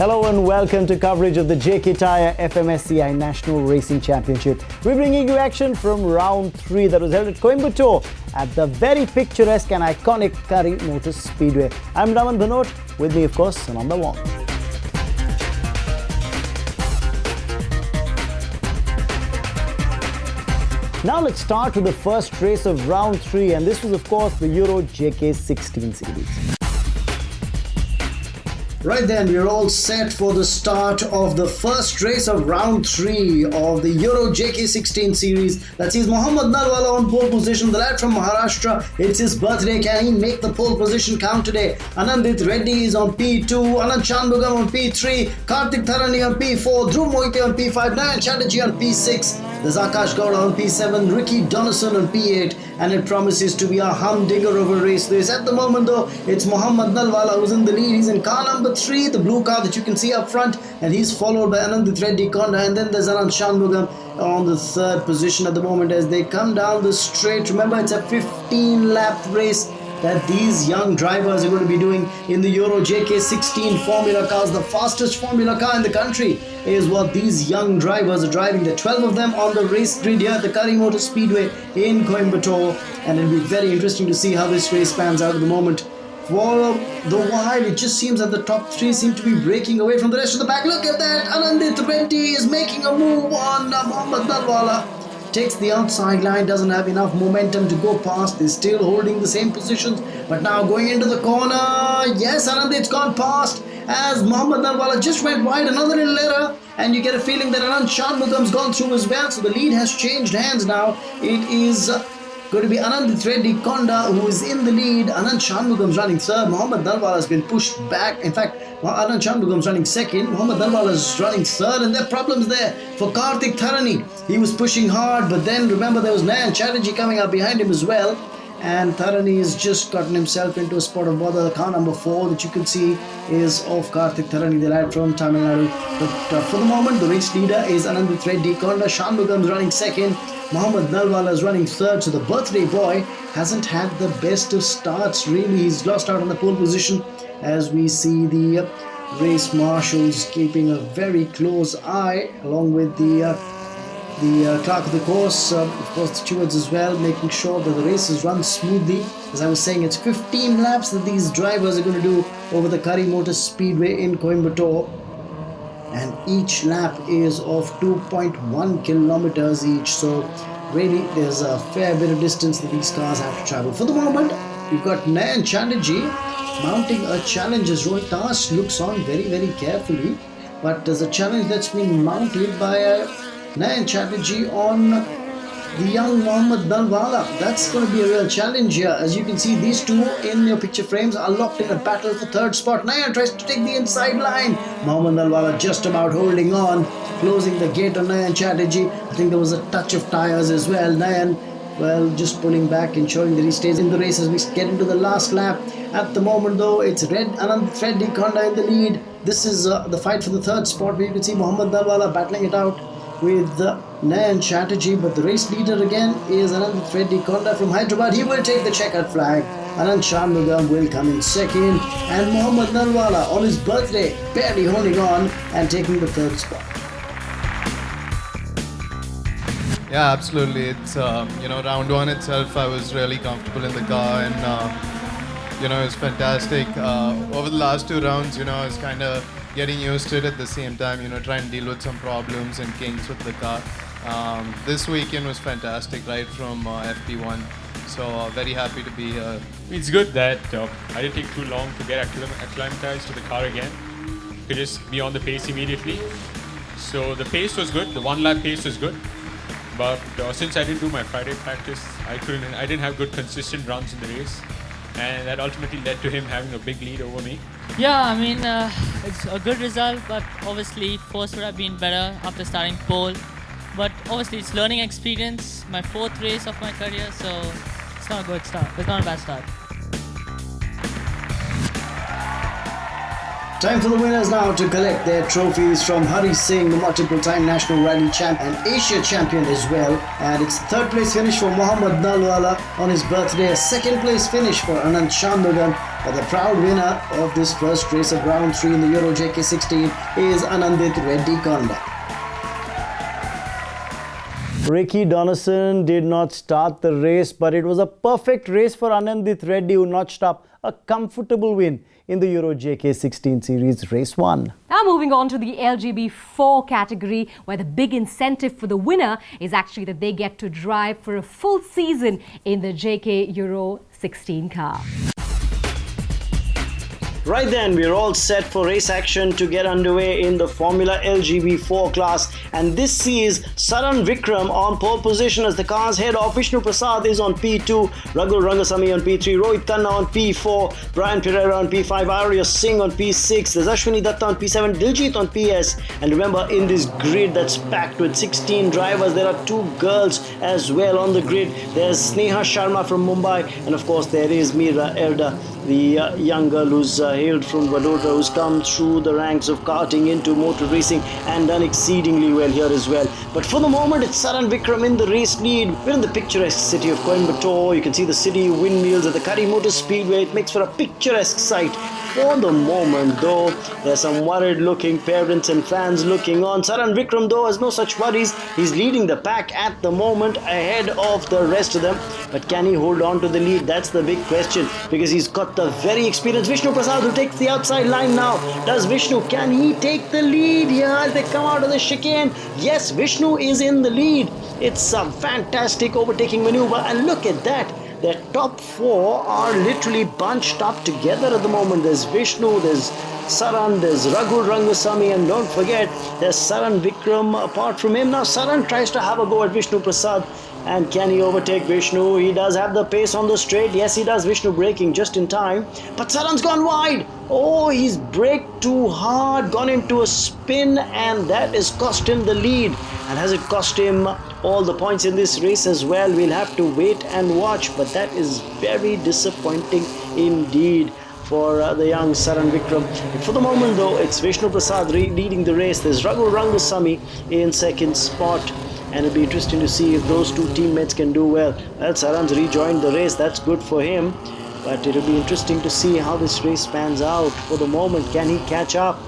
Hello and welcome to coverage of the Tyre FMSCI National Racing Championship. We're bringing you action from round 3 that was held at Coimbatore at the very picturesque and iconic Tyre Motor Speedway. I'm Raman Bhanot, with me of course Sananda Wong. Now let's start with the first race of round 3, and this was of course the Euro JK16 series. Right then, we're all set for the start of the first race of round 3 of the Euro JK16 series. That sees Mohammad Nalwala on pole position, the lad from Maharashtra. It's his birthday. Can he make the pole position count today? Anandit Reddy is on P2, Anand Shanmugam on P3, Kartik Tharani on P4, Dhruv Moite on P5, Nayan Chatterjee on P6. There's Akash Gowda on P7, Ricky Donaldson on P8, and it promises to be a humdinger of a race. This at the moment though, it's Mohammad Nalwala who's in the lead. He's in car number 3, the blue car that you can see up front, and he's followed by Anandit Reddy Konda, and then there's Anand Shanmugam on the 3rd position at the moment as they come down the straight. Remember, it's a 15-lap race that these young drivers are going to be doing in the Euro JK16 Formula cars. The fastest Formula car in the country is what these young drivers are driving. There are 12 of them on the race grid here at the Tyre Motor Speedway in Coimbatore, and it'll be very interesting to see how this race pans out at the moment. For the while, it just seems that the top 3 seem to be breaking away from the rest of the pack. Look at that! Anandit Reddy is making a move on Mohammad Nalwala. Takes the outside line, doesn't have enough momentum to go past. Is still holding the same positions, but now going into the corner. Yes, Anandit's gone past as Mohammad Nalwala just went wide. Another little error, and you get a feeling that Anand Shanmugam's gone through as well. So the lead has changed hands now. It is going to be Anandit Reddy Konda who is in the lead. Anand Shanmugam's running 3rd. Mohammad Nalwala has been pushed back. In fact, Anand Shanmugam's running 2nd. Mohammad Nalwala is running 3rd, and there are problems there for Kartik Tharani. He was pushing hard, but then remember there was Nayan Chatterjee coming up behind him as well. And Tharani has just gotten himself into a spot of bother. Car number 4 that you can see is of Kartik Tharani, the lad from Tamil Nadu. But for the moment, the race leader is Anandit Reddy Konda. Shanmugam's running 2nd. Mohammad Nalwala is running 3rd. So the birthday boy hasn't had the best of starts really. He's lost out on the pole position as we see the race marshals keeping a very close eye along with the clerk of the course, of course the stewards as well, making sure that the race is run smoothly. As I was saying, it's 15 laps that these drivers are going to do over the Tyre Motor Speedway in Coimbatore, and each lap is of 2.1 kilometers each. So really there's a fair bit of distance that these cars have to travel. For the moment, you've got Nayan Chatterjee mounting a challenge as Rohit Das looks on very, very carefully, but there's a challenge that's been mounted by Nayan Chatterjee on the young Mohammad Nalwala. That's going to be a real challenge here. As you can see, these two in your picture frames are locked in a battle for 3rd spot. Nayan tries to take the inside line. Mohammad Nalwala just about holding on, closing the gate on Nayan Chatterjee. I think there was a touch of tires as well. Nayan, well, just pulling back, ensuring that he stays in the race as we get into the last lap. At the moment though, it's Anandit Reddy Konda in the lead. This is the fight for the 3rd spot, where you can see Mohammad Nalwala battling it out with Nayan Chatterjee, but the race leader again is Anandit Reddy Konda from Hyderabad. He will take the checkered flag. Anand Shanmugam will come in 2nd, and Mohammad Nalwala on his birthday barely holding on and taking the 3rd spot. Yeah, absolutely. It's round 1 itself, I was really comfortable in the car, and it was fantastic. Over the last 2 rounds, I was kind of getting used to it at the same time, trying to deal with some problems and kinks with the car. This weekend was fantastic, right from FP1. So very happy to be here. It's good that I didn't take too long to get acclimatized to the car again. Could just be on the pace immediately. So the pace was good. The 1-lap pace was good. But since I didn't do my Friday practice, I didn't have good consistent runs in the race, and that ultimately led to him having a big lead over me. Yeah, I mean, it's a good result, but obviously first would have been better after starting pole. But obviously it's learning experience, my 4th race of my career, so it's not a good start. It's not a bad start. Time for the winners now to collect their trophies from Hari Singh, the multiple-time national rally champ and Asia champion as well. And it's the third place finish for Mohammad Nalwala on his birthday. A second place finish for Anand Shanmugan. But the proud winner of this first race of round 3 in the Euro JK16 is Anandit Reddy Konda. Ricky Donaldson did not start the race, but it was a perfect race for Anandit Reddy, who notched up a comfortable win in the Euro JK16 Series Race 1. Now moving on to the LGB4 category, where the big incentive for the winner is actually that they get to drive for a full season in the JK Euro 16 car. Right then, we're all set for race action to get underway in the Formula LGB4 class, and this sees Saran Vikram on pole position as the cars head off. Vishnu Prasad is on P2, Raghu Rangasamy on P3, Rohit Khanna on P4, Brian Pereira on P5, Arya Singh on P6, there's Ashwini Datta on P7, Diljit on PS. And remember, in this grid that's packed with 16 drivers, there are 2 girls as well on the grid. There's Sneha Sharma from Mumbai, and of course there is Meera Erda, the young girl who's hailed from Vadodara, who's come through the ranks of karting into motor racing and done exceedingly well here as well. But for the moment, it's Saran Vikram in the race lead. We're in the picturesque city of Coimbatore. You can see the city windmills at the Curry Motor Speedway. It makes for a picturesque sight. For the moment, though, there's some worried-looking parents and fans looking on. Saran Vikram, though, has no such worries. He's leading the pack at the moment, ahead of the rest of them. But can he hold on to the lead? That's the big question, because he's got the very experienced Vishnu Prasad, who takes the outside line now. Does Vishnu, can he take the lead here as they come out of the chicane? Yes, Vishnu is in the lead. It's a fantastic overtaking maneuver, and look at that. Their top 4 are literally bunched up together at the moment. There's Vishnu, there's Saran, there's Raghu Rangasamy, and don't forget, there's Saran Vikram apart from him. Now Saran tries to have a go at Vishnu Prasad. And can he overtake Vishnu? He does have the pace on the straight. Yes, he does. Vishnu braking just in time. But Saran's gone wide. Oh, he's braked too hard, gone into a spin, and that has cost him the lead. And has it cost him all the points in this race as well? We'll have to wait and watch. But that is very disappointing indeed for the young Saran Vikram. But for the moment, though, it's Vishnu Prasad leading the race. There's Raghu Rangasamy in second spot. And it'll be interesting to see if those 2 teammates can do well. Well, Saran's rejoined the race, that's good for him. But it'll be interesting to see how this race pans out. For the moment, can he catch up?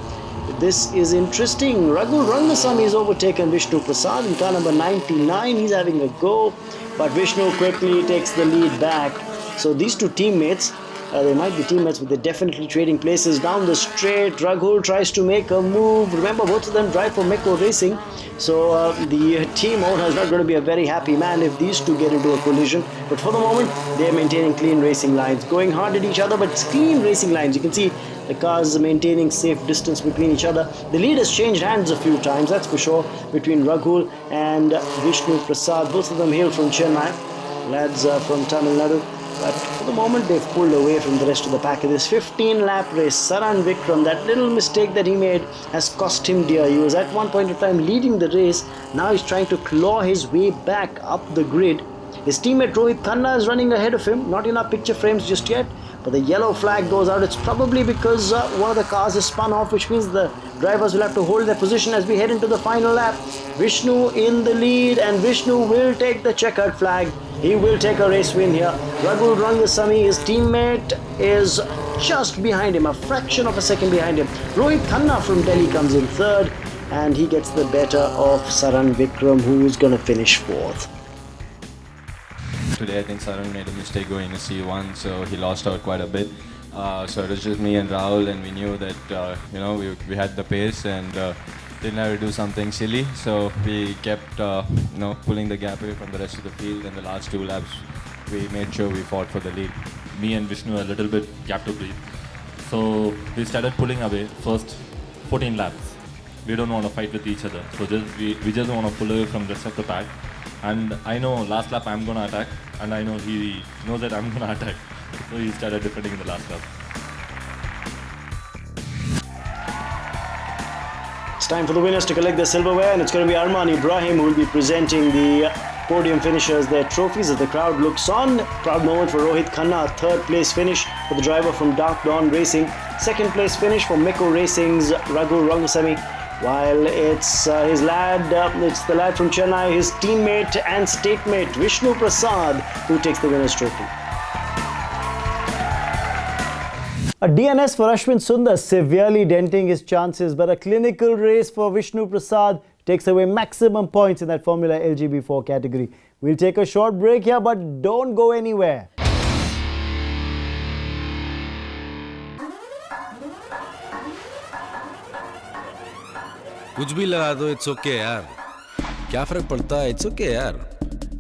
This is interesting. Raghu Rangasamy has overtaken Vishnu Prasad in car number 99. He's having a go. But Vishnu quickly takes the lead back. So these 2 teammates, they might be teammates, but they're definitely trading places. Down the straight, Raghu tries to make a move. Remember, both of them drive for Meko Racing. So the team owner is not going to be a very happy man if these 2 get into a collision. But for the moment, they're maintaining clean racing lines. Going hard at each other, but it's clean racing lines. You can see the cars maintaining safe distance between each other. The lead has changed hands a few times, that's for sure, between Raghu and Vishnu Prasad. Both of them hail from Chennai. Lads from Tamil Nadu. But for the moment, they've pulled away from the rest of the pack in this 15-lap race. Saran Vikram, that little mistake that he made has cost him dear. He was at one point in time leading the race. Now he's trying to claw his way back up the grid. His teammate Rohit Khanna is running ahead of him. Not in our picture frames just yet. But the yellow flag goes out. It's probably because one of the cars is spun off, which means the drivers will have to hold their position as we head into the final lap. Vishnu in the lead, and Vishnu will take the checkered flag. He will take a race win here. Raghu Rangasamy, his teammate, is just behind him, a fraction of a second behind him. Rohit Khanna from Delhi comes in third, and he gets the better of Saran Vikram, who is going to finish 4th. Today I think Saran made a mistake going to C1, so he lost out quite a bit. So it was just me and Rahul, and we knew that we had the pace and didn't have to do something silly. So we kept pulling the gap away from the rest of the field. In the last 2 laps, we made sure we fought for the lead. Me and Vishnu a little bit gap to breathe. So we started pulling away first 14 laps. We don't want to fight with each other. So we just want to pull away from the rest of the pack. And I know last lap I'm going to attack, and I know he knows that I'm going to attack. So he started defending in the last lap. It's time for the winners to collect their silverware, and it's going to be Arman Ibrahim who will be presenting the podium finishers their trophies as the crowd looks on. Proud moment for Rohit Khanna, third place finish for the driver from Dark Dawn Racing. Second place finish for Meko Racing's Raghu Rangasamy. While it's it's the lad from Chennai, his teammate and statemate Vishnu Prasad, who takes the winner's trophy. A DNS for Ashwin Sundar, severely denting his chances, but a clinical race for Vishnu Prasad takes away maximum points in that Formula LGB4 category. We'll take a short break here, but don't go anywhere. कुछ भी लगा दो, it's okay यार, क्या फर्क पड़ता है, it's okay यार।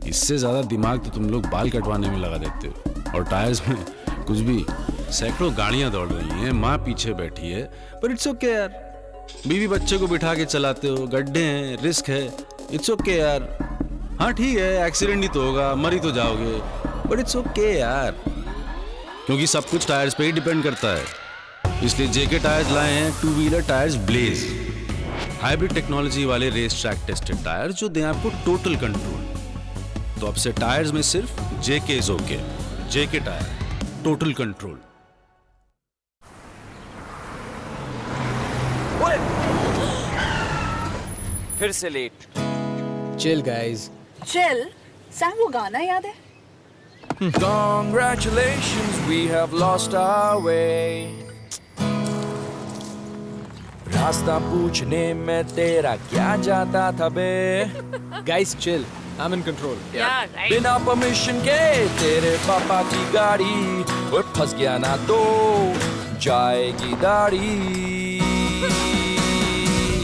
इससे ज्यादा दिमाग तो तुम लोग बाल कटवाने में लगा देते हो और टायर्स में कुछ भी। सैकड़ों गाड़ियां दौड़ रही हैं, माँ पीछे बैठी है, पर इट्स ओके यार। बीवी बच्चे को बिठा के चलाते हो, गड्ढे हैं, रिस्क है, इट्स ओके यार। हाँ ठीक है, एक्सीडेंट ही तो होगा, मर ही तो जाओगे, बट इट्स ओके यार, क्योंकि सब कुछ टायर्स पे ही डिपेंड करता है। इसलिए जेके टायर्स लाए हैं 2 wheeler tyres Blaze, hybrid technology वाले रेस ट्रैक टेस्टेड टायर जो दें आपको टोटल कंट्रोल। तो अब से टायर्स में सिर्फ JK is okay. JK tyre, total control. फिर से late. Chill guys. Chill? Sam वो गाना याद है? Congratulations, we have lost our way. रास्ता पूछने में तेरा क्या जाता था बे? Guys, chill. I'm in control. Yeah, right. बिना परमिशन के तेरे पापा की गाड़ी और फंस गया ना तो जाएगी दाढ़ी।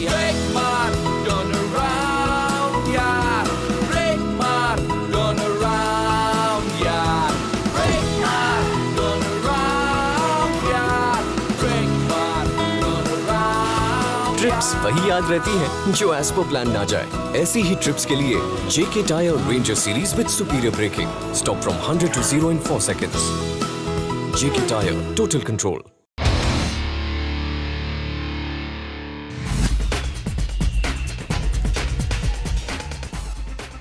Break my, turn around, yeah. Break my, turn around, yeah. Break my, turn around, yeah. Break my, turn around. Trips वही याद रहती हैं जो एज पर प्लान ना जाए। ऐसी ही ट्रिप्स के लिए जेके tyre ranger series with superior braking. Stop from 100 to 0 in 4 seconds. JK tyre, total control.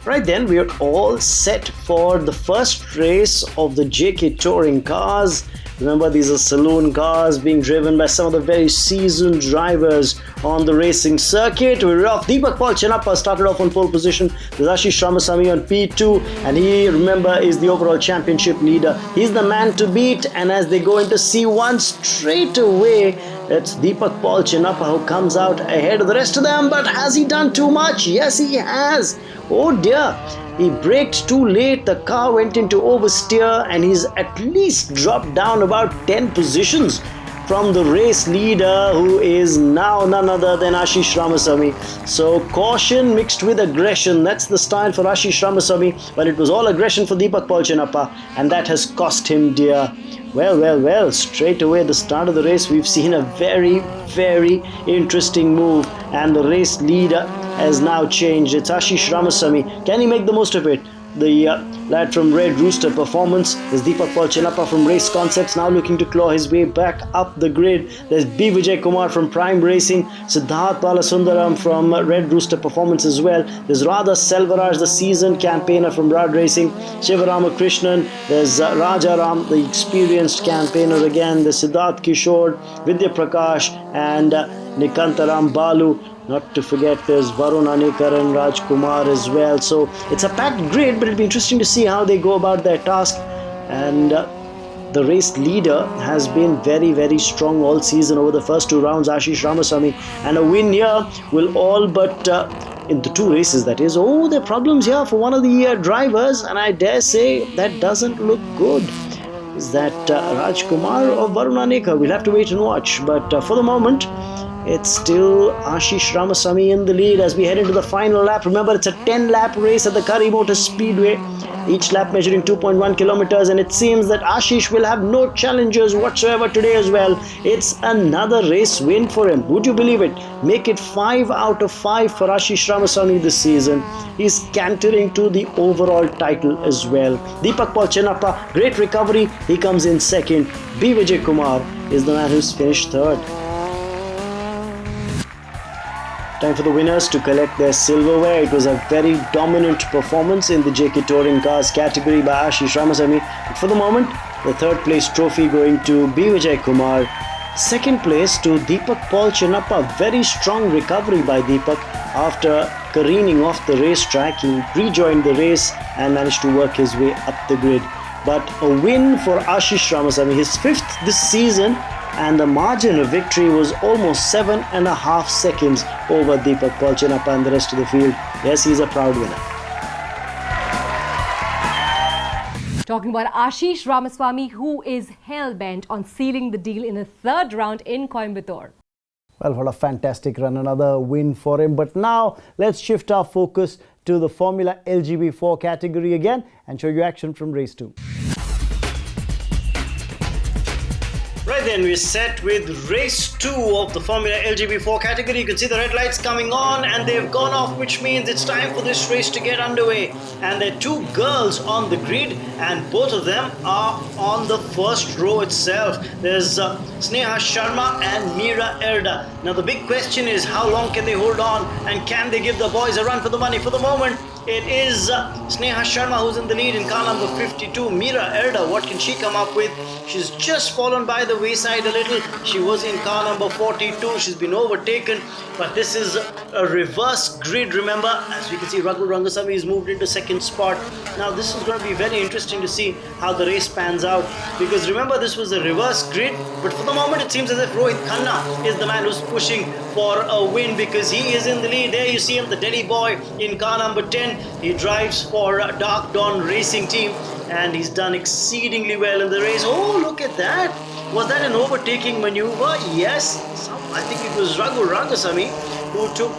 Right then, we are all set for the first race of the JK Touring cars. Remember, these are saloon cars being driven by some of the very seasoned drivers on the racing circuit. We're off. Deepak Paul Chenappa started off on pole position. There's Ashish Ramasamy on P2, and he, remember, is the overall championship leader. He's the man to beat, and as they go into C1 straight away, it's Deepak Paul Chenappa who comes out ahead of the rest of them. But has he done too much? Yes, he has. Oh dear, he braked too late, the car went into oversteer, and he's at least dropped down about 10 positions from the race leader, who is now none other than Ashish Ramasamy. So caution mixed with aggression, that's the style for Ashish Ramasamy, but it was all aggression for Deepak Paul Chenappa, and that has cost him dear. Well, straight away at the start of the race, we've seen a very, very interesting move, and the race leader has now changed. It's Ashish Ramasamy. Can he make the most of it? The lad from Red Rooster Performance. There's Deepak Paul Chenappa from Race Concepts, now looking to claw his way back up the grid. There's B. Vijay Kumar from Prime Racing, Siddharth Balasundaram from Red Rooster Performance as well. There's Radha Selvaraj, the seasoned campaigner from Rad Racing, Shivarama Krishnan. There's Rajaram, the experienced campaigner again. There's Siddharth Kishore, Vidya Prakash, and Nikantaram Balu. Not to forget, there's Varun Anikar and Raj Kumar as well. So it's a packed grid, but it'll be interesting to see how they go about their task. And the race leader has been very, very strong all season over the first 2 rounds, Ashish Ramasamy. And a win here will all but, in the 2 races that is, there are problems here for one of the drivers. And I dare say that doesn't look good. Is that Raj Kumar or Varun Anikar? We'll have to wait and watch. But for the moment, it's still Ashish Ramasamy in the lead as we head into the final lap. Remember, it's a 10-lap race at the Curry Motor Speedway. Each lap measuring 2.1 kilometers, and it seems that Ashish will have no challengers whatsoever today as well. It's another race win for him. Would you believe it? Make it 5 out of 5 for Ashish Ramasamy this season. He's cantering to the overall title as well. Deepak Paul Chenappa, great recovery. He comes in second. B. Vijay Kumar is the man who's finished third. Time for the winners to collect their silverware. It was a very dominant performance in the JK Touring Cars category by Ashish Ramasamy. But for the moment, the third place trophy going to B. Vijay Kumar. Second place to Deepak Paul Chinappa. Very strong recovery by Deepak after careening off the racetrack. He rejoined the race and managed to work his way up the grid. But a win for Ashish Ramasamy, his fifth this season, and the margin of victory was almost 7.5 seconds over Deepak Paul Chinappa and the rest of the field. Yes, he's a proud winner. Talking about Ashish Ramasamy, who is hell-bent on sealing the deal in the third round in Coimbatore. Well, what a fantastic run, another win for him. But now let's shift our focus to the Formula LGB4 category again and show you action from race 2. Right then, we're set with race 2 of the Formula LGB4 category. You can see the red lights coming on and they've gone off, which means it's time for this race to get underway. And there are two girls on the grid and both of them are on the first row itself. There's Sneha Sharma and Meera Erda. Now the big question is, how long can they hold on and can they give the boys a run for the money? For the moment, it is Sneha Sharma who's in the lead in car number 52. Meera Erda, what can she come up with? She's just fallen by the wayside a little. She was in car number 42. She's been overtaken, but this is a reverse grid, remember. As we can see, Raghu Rangasamy has moved into second spot. Now this is going to be very interesting to see how the race pans out, because remember, this was a reverse grid, but for the moment it seems as if Rohit Khanna is the man who's pushing for a win, because he is in the lead. There you see him, the Delhi boy in car number 10. He drives for Dark Dawn Racing Team and he's done exceedingly well in the race. Oh, look at that. Was that an overtaking maneuver? Yes. I think it was Raghu Rangasamy who took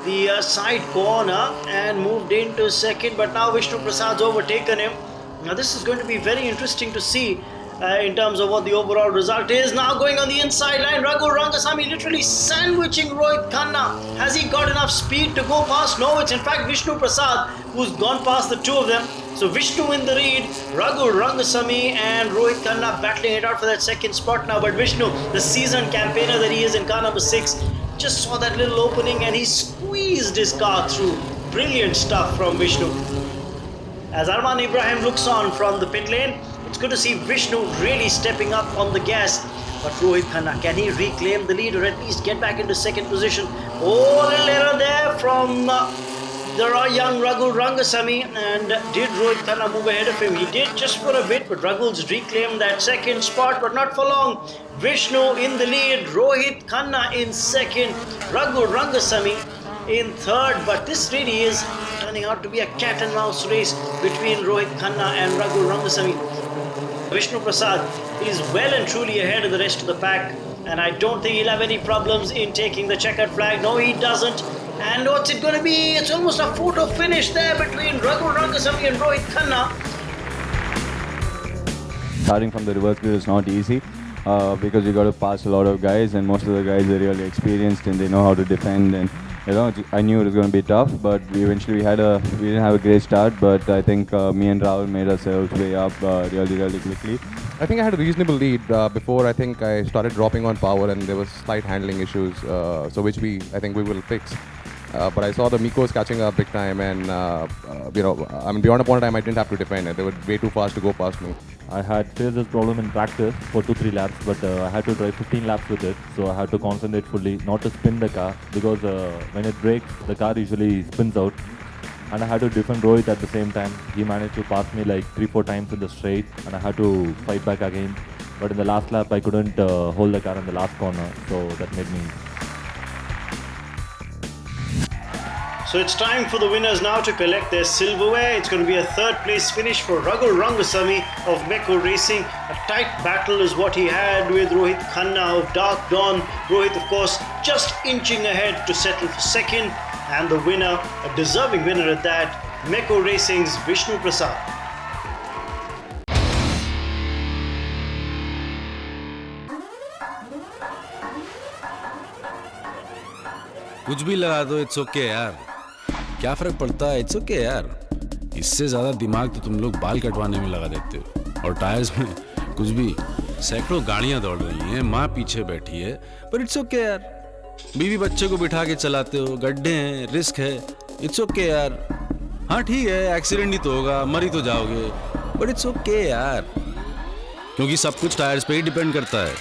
the side corner and moved into second, but now Vishnu Prasad's overtaken him. Now this is going to be very interesting to see in terms of what the overall result is. Now going on the inside line, Raghu Rangasamy literally sandwiching Rohit Khanna. Has he got enough speed to go past? No, it's in fact Vishnu Prasad who's gone past the two of them. So Vishnu in the lead, Raghu Rangasamy and Rohit Khanna battling it out for that second spot now. But Vishnu, the seasoned campaigner that he is in car number 6, just saw that little opening and he squeezed his car through. Brilliant stuff from Vishnu. As Arman Ibrahim looks on from the pit lane, it's good to see Vishnu really stepping up on the gas. But Rohit Khanna, can he reclaim the lead or at least get back into second position? Oh, a little error there from the young Raghu Rangasamy. And did Rohit Khanna move ahead of him? He did, just for a bit, but Raghu's reclaimed that second spot, but not for long. Vishnu in the lead, Rohit Khanna in second, Raghu Rangasamy in third. But this really is turning out to be a cat and mouse race between Rohit Khanna and Raghu Rangasamy. Vishnu Prasad is well and truly ahead of the rest of the pack, and I don't think he'll have any problems in taking the checkered flag. No, he doesn't. And what's it going to be? It's almost a photo finish there between Raghu Rangasamy and Rohit Khanna. Starting from the reverse grid is not easy because you got to pass a lot of guys, and most of the guys are really experienced and they know how to defend. And you know, I knew it was going to be tough, but we didn't have a great start, but I think me and Rahul made ourselves way up really quickly. I think I had a reasonable lead before I think I started dropping on power, and there was slight handling issues, so which I think we will fix. But I saw the Mikos catching up big time, and beyond a point of time I didn't have to defend it. They were way too fast to go past me. I had faced this problem in practice for 2-3 laps, but I had to drive 15 laps with it, so I had to concentrate fully, not to spin the car, because when it brakes, the car usually spins out. And I had to defend Rohit at the same time. He managed to pass me like 3-4 times in the straight, and I had to fight back again. But in the last lap, I couldn't hold the car in the last corner, so that made me. So it's time for the winners now to collect their silverware. It's going to be a third place finish for Raghu Rangasamy of Meko Racing. A tight battle is what he had with Rohit Khanna of Dark Dawn. Rohit, of course, just inching ahead to settle for second. And the winner, a deserving winner at that, Meko Racing's Vishnu Prasad. कुछ भी लगा दो, it's okay यार, क्या फर्क पड़ता है, it's okay यार। इससे ज्यादा दिमाग तो तुम लोग बाल कटवाने में लगा देते हो, और टायर्स में कुछ भी। सैकड़ों गाड़ियां दौड़ रही हैं, माँ पीछे बैठी है, पर इट्स ओके यार, बीवी बच्चे को बिठा के चलाते हो, गड्ढे हैं, रिस्क है, इट्स ओके यार। हाँ ठीक है, एक्सीडेंट ही तो होगा, मर ही तो जाओगे, बट इट्स ओके यार, क्योंकि सब कुछ टायर्स पे ही डिपेंड करता है।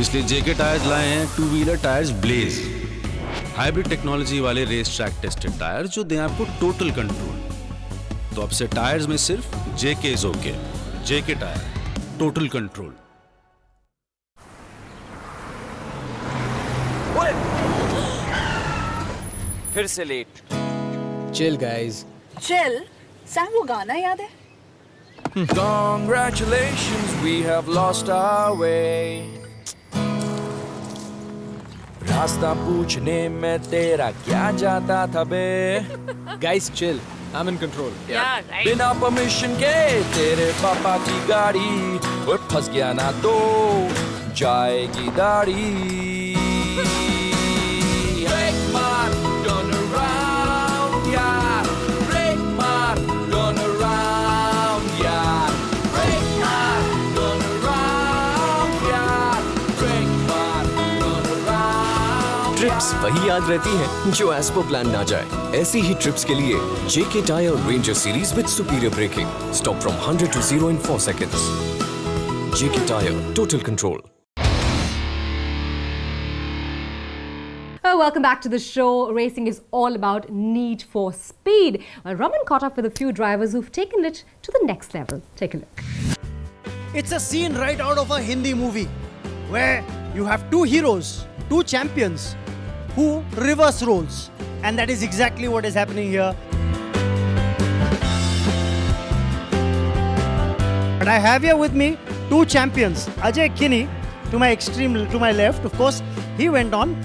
इसलिए जेके टायर्स लाए हैं 2 wheeler tyres Blaze, hybrid technology वाले रेस ट्रैक टेस्टेड टायर्स जो दें आपको टोटल कंट्रोल। तो अब से टायर्स में सिर्फ JK is okay. JK tyre, total control. फिर से late. Chill, guys. Chill. Sam वो गाना याद है? Congratulations, we have lost our way. रास्ता पूछने में तेरा क्या जाता था बे? Guys, chill. I'm in control. Yeah, right. बिना परमिशन के तेरे पापा की गाड़ी वो फंस गया ना तो जाएगी दाढ़ी। Break मार, turn around, यार। Break मार, turn around, यार। Break मार, turn around, यार। Break मार, turn around, ट्रिप्स वही याद रहती हैं जो एज पर प्लान ना जाए। ऐसी ही ट्रिप्स के लिए जेके tyre ranger series with superior braking. Stop from 100 to 0 in 4 seconds. JK tyre, total control. Welcome back to the show. Racing is all about need for speed. Well, Raman caught up with a few drivers who've taken it to the next level. Take a look. It's a scene right out of a Hindi movie where you have two heroes, two champions who reverse roles. And that is exactly what is happening here. But I have here with me two champions. Ajay Kinney, to my left, of course, he went on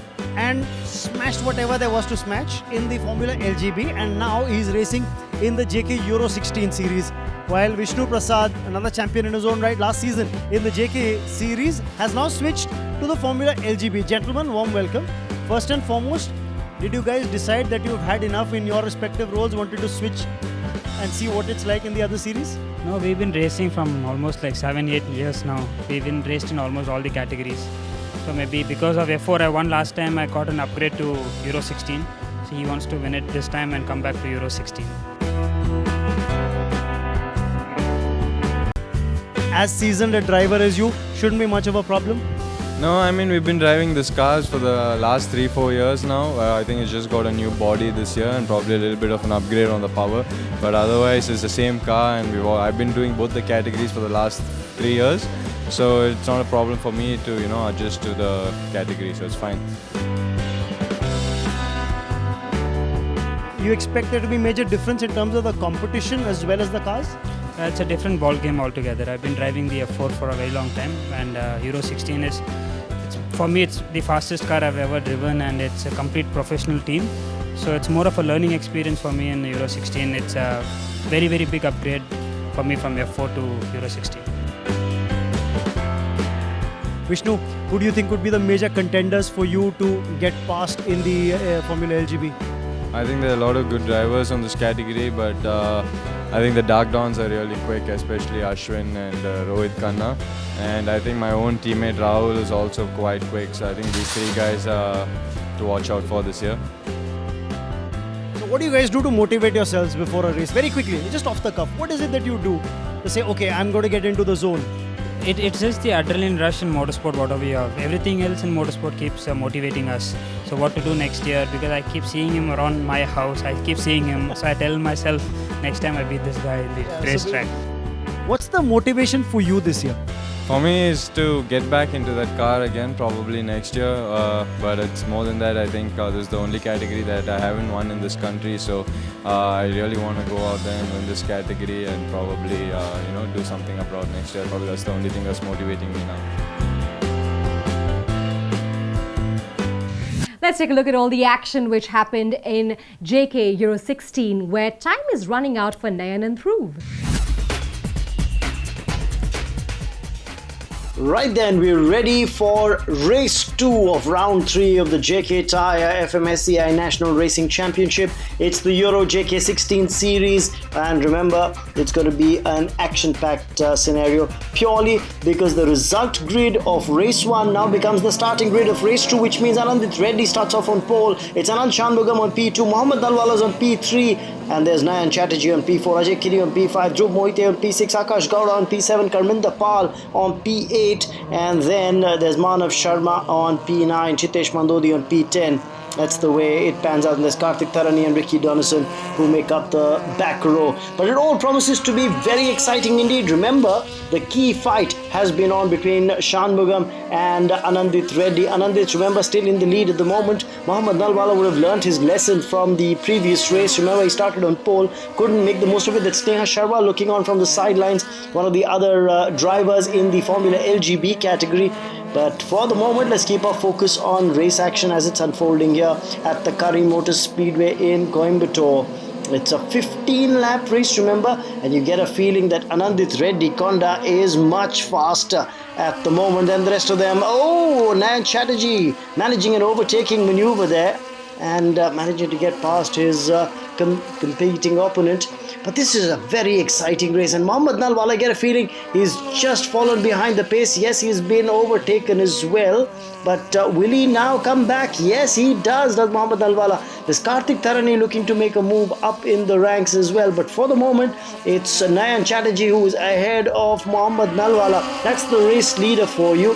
and smashed whatever there was to smash in the Formula LGB, and now he's racing in the JK Euro 16 series. While Vishnu Prasad, another champion in his own right last season in the JK series, has now switched to the Formula LGB. Gentlemen, warm welcome. First and foremost, did you guys decide that you've had enough in your respective roles, wanted to switch and see what it's like in the other series? No, we've been racing from almost like 7-8 years now. We've been raced in almost all the categories. So maybe because of F4 I won last time, I got an upgrade to Euro 16. So he wants to win it this time and come back to Euro 16. As seasoned a driver as you, shouldn't be much of a problem? No, I mean, we've been driving this cars for the last 3-4 years now. I think it's just got a new body this year and probably a little bit of an upgrade on the power. But otherwise, it's the same car, and I've been doing both the categories for the last 3 years. So it's not a problem for me to, adjust to the category, so it's fine. You expect there to be major difference in terms of the competition as well as the cars? It's a different ball game altogether. I've been driving the F4 for a very long time, and Euro 16 is, for me, it's the fastest car I've ever driven, and it's a complete professional team. So it's more of a learning experience for me in Euro 16. It's a very, very big upgrade for me from F4 to Euro 16. Vishnu, who do you think would be the major contenders for you to get past in the Formula LGB? I think there are a lot of good drivers on this category, but I think the Dark Dawns are really quick, especially Ashwin and Rohit Khanna. And I think my own teammate Rahul is also quite quick, so I think these three guys are to watch out for this year. So what do you guys do to motivate yourselves before a race? Very quickly, just off the cuff, what is it that you do to say, okay, I'm going to get into the zone? It's just the adrenaline rush in motorsport, whatever we have. Everything else in motorsport keeps motivating us. So what to do next year, because I keep seeing him around my house, I keep seeing him. So I tell myself, next time I beat this guy in the racetrack. What's the motivation for you this year? For me is to get back into that car again, probably next year. But it's more than that. I think this is the only category that I haven't won in this country. So I really want to go out there and win this category and probably do something abroad next year. Probably that's the only thing that's motivating me now. Let's take a look at all the action which happened in JK Euro 16, where time is running out for Nayan and Dhruv. Right then, we're ready for race 2 of round 3 of the JK Tyre FMSCI National Racing Championship. It's the Euro JK16 series, and remember, it's going to be an action-packed scenario purely because the result grid of race 1 now becomes the starting grid of race 2, which means Anandit Reddy starts off on pole. It's Anand Shanmugam on P2, Mohammad Nalwala's on P3, and there's Nayan Chatterjee on P4, Ajay Kiri on P5, Dhruv Mohite on P6, Akash Gowda on P7, Karminder Pal on P8, and then there's Manav Sharma on P9, Chitesh Mandodi on P10. That's the way it pans out. And there's Karthik Tharani and Ricky Donison who make up the back row. But it all promises to be very exciting indeed. Remember, the key fight has been on between Shanmugam and Anandit Reddy. Anandit, remember, still in the lead at the moment. Mohammad Nalwala would have learnt his lesson from the previous race. Remember, he started on pole, couldn't make the most of it. That's Sneha Sharma looking on from the sidelines, one of the other drivers in the Formula LGB category. But for the moment, let's keep our focus on race action as it's unfolding here at the Kari Motor Speedway in Coimbatore. It's a 15-lap race, remember, and you get a feeling that Anandit Reddy Konda is much faster at the moment than the rest of them. Oh, Nayan Chatterjee managing an overtaking maneuver there and managing to get past his competing opponent. But this is a very exciting race, and Mohammad Nalwala, I get a feeling he's just fallen behind the pace. Yes, he's been overtaken as well, but will he now come back? Yes, he does Mohammad Nalwala. There's Karthik Tharani looking to make a move up in the ranks as well, but for the moment, it's Nayan Chatterjee who is ahead of Mohammad Nalwala. That's the race leader for you.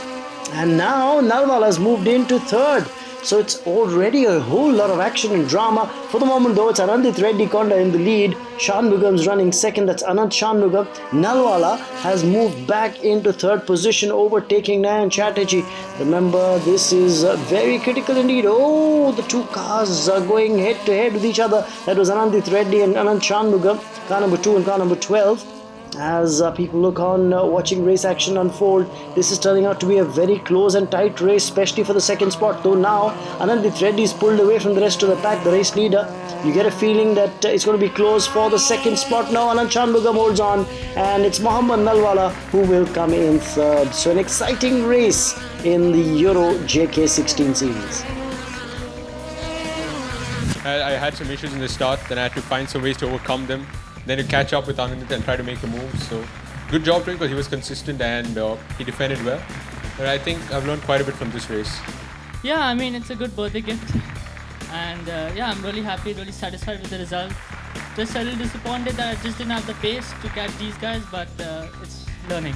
And now Nalwala's moved into third. So it's already a whole lot of action and drama. For the moment though, it's Anandit Reddy Konda in the lead. Shanmugam's running second, that's Anand Shanmugam. Nalwala has moved back into third position, overtaking Nayan Chatterjee. Remember, this is very critical indeed. Oh, the two cars are going head to head with each other. That was Anandit Reddy and Anand Shanmugam, car number 2 and car number 12. As people look on watching race action unfold, this is turning out to be a very close and tight race, especially for the second spot. Though now Anandit Reddy is pulled away from the rest of the pack, the race leader. You get a feeling that it's going to be close for the second spot. Now Anand Shanmugam holds on, and it's Mohammad Nalwala who will come in third. So an exciting race in the Euro JK16 series. I had some issues in the start, then I had to find some ways to overcome them. Then to catch up with Anandit and try to make a move. So good job to him because he was consistent and he defended well. But I think I've learned quite a bit from this race. Yeah, I mean, it's a good birthday gift. And yeah, I'm really happy, really satisfied with the result. Just a little disappointed that I just didn't have the pace to catch these guys, but it's learning.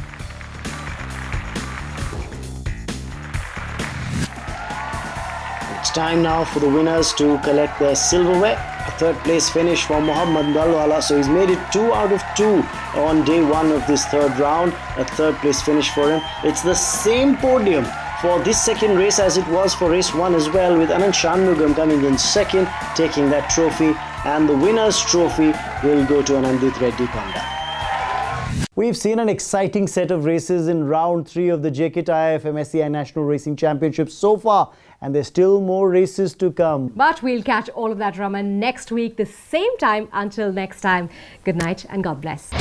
It's time now for the winners to collect their silverware. A third place finish for Mohammad Nalwala, so he's made it 2 out of 2 on day 1 of this third round. A third place finish for him. It's the same podium for this second race as it was for race 1 as well, with Anand Shanmugam coming in second, taking that trophy, and the winner's trophy will go to Anandit Reddy Konda. We've seen an exciting set of races in round 3 of the JK Tyre FMSCI National Racing Championship so far, and there's still more races to come. But we'll catch all of that drama next week, the same time. Until next time, good night and God bless.